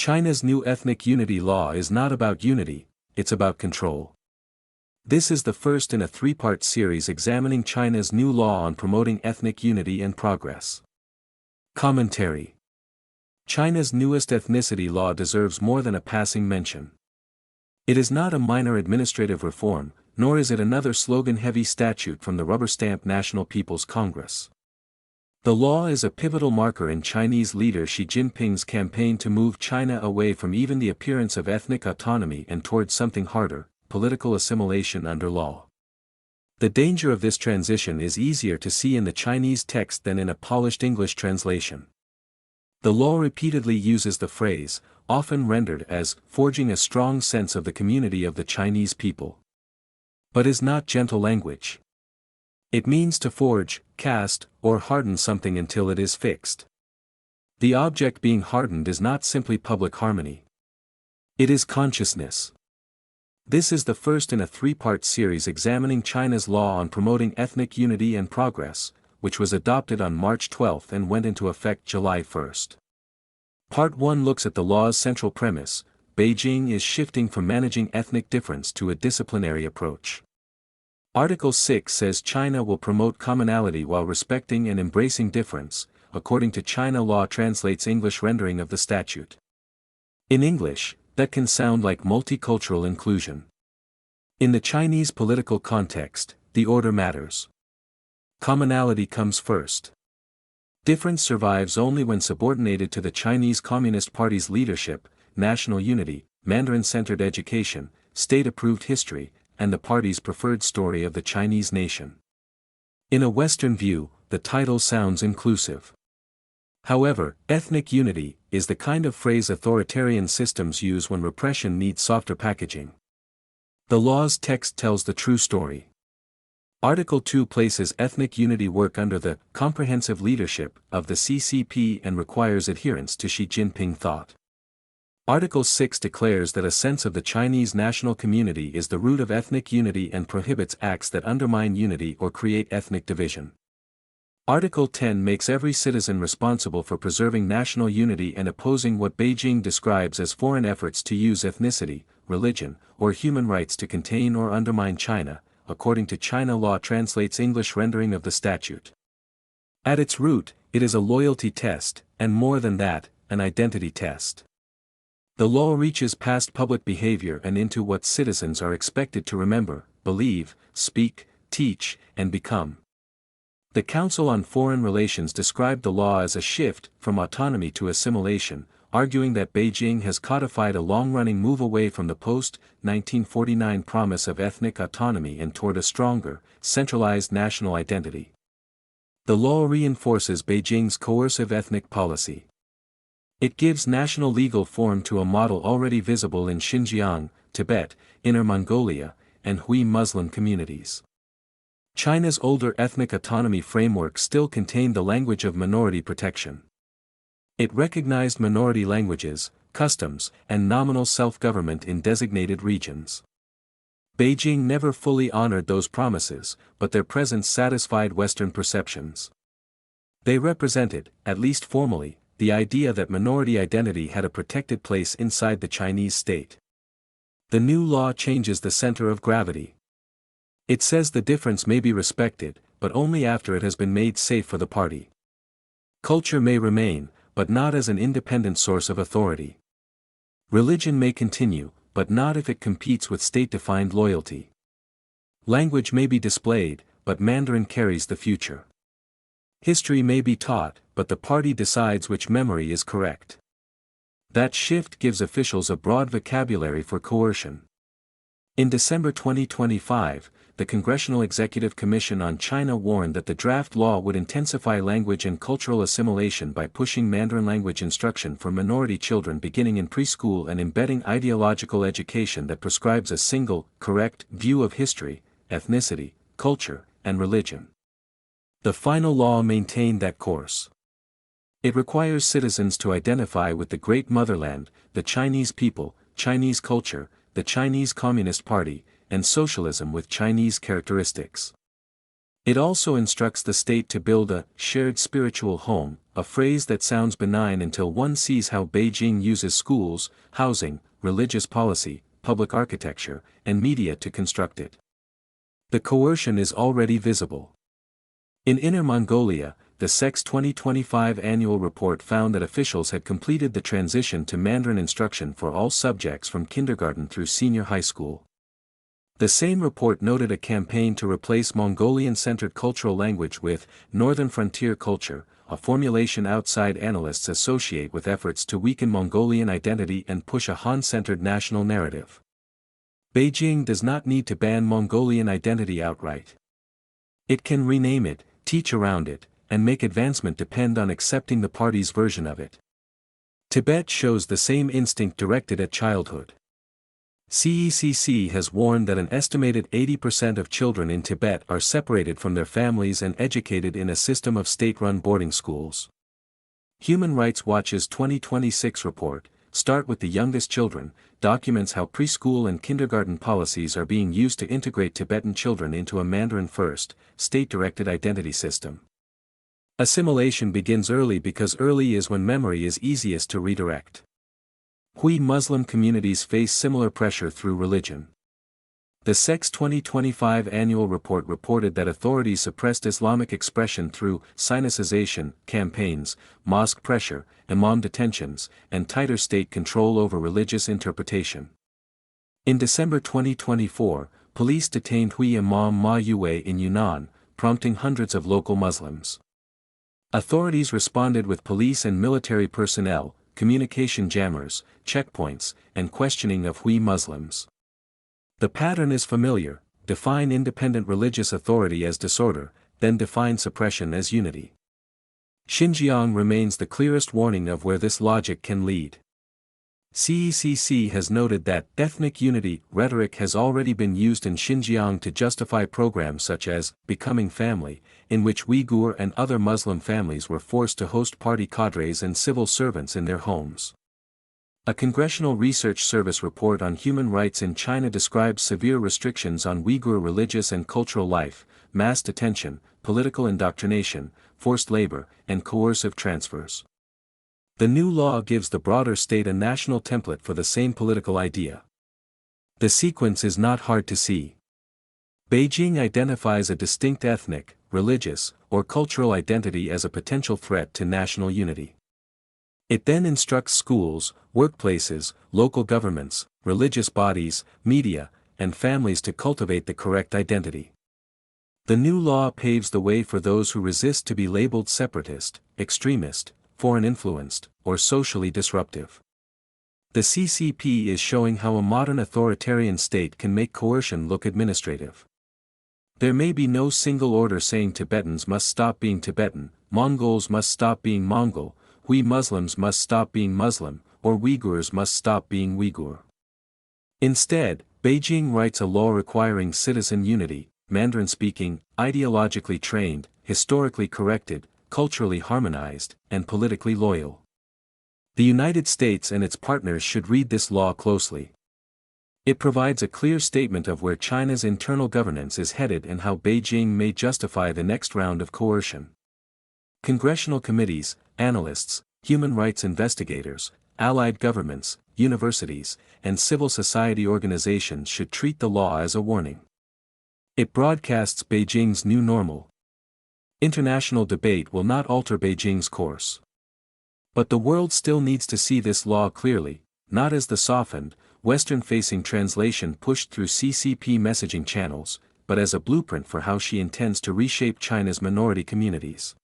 China's new ethnic unity law is not about unity, it's about control. This is the first in a three-part series examining China's new law on promoting ethnic unity and progress. Commentary. China's newest ethnicity law deserves more than a passing mention. It is not a minor administrative reform, nor is it another slogan-heavy statute from the rubber-stamped National People's Congress. The law is a pivotal marker in Chinese leader Xi Jinping's campaign to move China away from even the appearance of ethnic autonomy and towards something harder, political assimilation under law. The danger of this transition is easier to see in the Chinese text than in a polished English translation. The law repeatedly uses the phrase, often rendered as forging a strong sense of the community of the Chinese people. But is not gentle language. It means to forge, cast, or harden something until it is fixed. The object being hardened is not simply public harmony. It is consciousness. This is the first in a three-part series examining China's law on promoting ethnic unity and progress, which was adopted on March 12 and went into effect July 1. Part 1 looks at the law's central premise: Beijing is shifting from managing ethnic difference to a disciplinary approach. Article 6 says China will promote commonality while respecting and embracing difference, according to China law translates English rendering of the statute. In English, that can sound like multicultural inclusion. In the Chinese political context, the order matters. Commonality comes first. Difference survives only when subordinated to the Chinese Communist Party's leadership, national unity, Mandarin-centered education, state-approved history, and the party's preferred story of the Chinese nation. In a Western view, the title sounds inclusive. However, ethnic unity is the kind of phrase authoritarian systems use when repression needs softer packaging. The law's text tells the true story. Article 2 places ethnic unity work under the comprehensive leadership of the CCP and requires adherence to Xi Jinping thought. Article 6 declares that a sense of the Chinese national community is the root of ethnic unity and prohibits acts that undermine unity or create ethnic division. Article 10 makes every citizen responsible for preserving national unity and opposing what Beijing describes as foreign efforts to use ethnicity, religion, or human rights to contain or undermine China, according to China law translates English rendering of the statute. At its root, it is a loyalty test, and more than that, an identity test. The law reaches past public behavior and into what citizens are expected to remember, believe, speak, teach, and become. The Council on Foreign Relations described the law as a shift from autonomy to assimilation, arguing that Beijing has codified a long-running move away from the post-1949 promise of ethnic autonomy and toward a stronger, centralized national identity. The law reinforces Beijing's coercive ethnic policy. It gives national legal form to a model already visible in Xinjiang, Tibet, Inner Mongolia, and Hui Muslim communities. China's older ethnic autonomy framework still contained the language of minority protection. It recognized minority languages, customs, and nominal self-government in designated regions. Beijing never fully honored those promises, but their presence satisfied Western perceptions. They represented, at least formally, the idea that minority identity had a protected place inside the Chinese state. The new law changes the center of gravity. It says the difference may be respected, but only after it has been made safe for the party. Culture may remain, but not as an independent source of authority. Religion may continue, but not if it competes with state-defined loyalty. Language may be displayed, but Mandarin carries the future. History may be taught, but the party decides which memory is correct. That shift gives officials a broad vocabulary for coercion. In December 2025, the Congressional Executive Commission on China warned that the draft law would intensify language and cultural assimilation by pushing Mandarin language instruction for minority children beginning in preschool and embedding ideological education that prescribes a single, correct view of history, ethnicity, culture, and religion. The final law maintained that course. It requires citizens to identify with the Great Motherland, the Chinese people, Chinese culture, the Chinese Communist Party, and socialism with Chinese characteristics. It also instructs the state to build a shared spiritual home, a phrase that sounds benign until one sees how Beijing uses schools, housing, religious policy, public architecture, and media to construct it. The coercion is already visible. In Inner Mongolia, the SEC's 2025 annual report found that officials had completed the transition to Mandarin instruction for all subjects from kindergarten through senior high school. The same report noted a campaign to replace Mongolian-centered cultural language with Northern Frontier culture, a formulation outside analysts associate with efforts to weaken Mongolian identity and push a Han-centered national narrative. Beijing does not need to ban Mongolian identity outright. It can rename it, teach around it, and make advancement depend on accepting the party's version of it. Tibet shows the same instinct directed at childhood. CECC has warned that an estimated 80% of children in Tibet are separated from their families and educated in a system of state-run boarding schools. Human Rights Watch's 2026 report, Start with the Youngest Children, documents how preschool and kindergarten policies are being used to integrate Tibetan children into a Mandarin-first, state-directed identity system. Assimilation begins early because early is when memory is easiest to redirect. Hui Muslim communities face similar pressure through religion. The SEC's 2025 annual report reported that authorities suppressed Islamic expression through Sinicization campaigns, mosque pressure, imam detentions, and tighter state control over religious interpretation. In December 2024, police detained Hui Imam Ma Yue in Yunnan, prompting hundreds of local Muslims. Authorities responded with police and military personnel, communication jammers, checkpoints, and questioning of Hui Muslims. The pattern is familiar: define independent religious authority as disorder, then define suppression as unity. Xinjiang remains the clearest warning of where this logic can lead. CECC has noted that ethnic unity rhetoric has already been used in Xinjiang to justify programs such as Becoming Family, in which Uyghur and other Muslim families were forced to host party cadres and civil servants in their homes. A Congressional Research Service report on human rights in China describes severe restrictions on Uyghur religious and cultural life, mass detention, political indoctrination, forced labor, and coercive transfers. The new law gives the broader state a national template for the same political idea. The sequence is not hard to see. Beijing identifies a distinct ethnic, religious, or cultural identity as a potential threat to national unity. It then instructs schools, workplaces, local governments, religious bodies, media, and families to cultivate the correct identity. The new law paves the way for those who resist to be labeled separatist, extremist, foreign-influenced, or socially disruptive. The CCP is showing how a modern authoritarian state can make coercion look administrative. There may be no single order saying Tibetans must stop being Tibetan, Mongols must stop being Mongol, Hui Muslims must stop being Muslim, or Uyghurs must stop being Uyghur. Instead, Beijing writes a law requiring citizen unity, Mandarin-speaking, ideologically trained, historically corrected, culturally harmonized, and politically loyal. The United States and its partners should read this law closely. It provides a clear statement of where China's internal governance is headed and how Beijing may justify the next round of coercion. Congressional committees, analysts, human rights investigators, allied governments, universities, and civil society organizations should treat the law as a warning. It broadcasts Beijing's new normal. International debate will not alter Beijing's course. But the world still needs to see this law clearly, not as the softened, Western-facing translation pushed through CCP messaging channels, but as a blueprint for how she intends to reshape China's minority communities.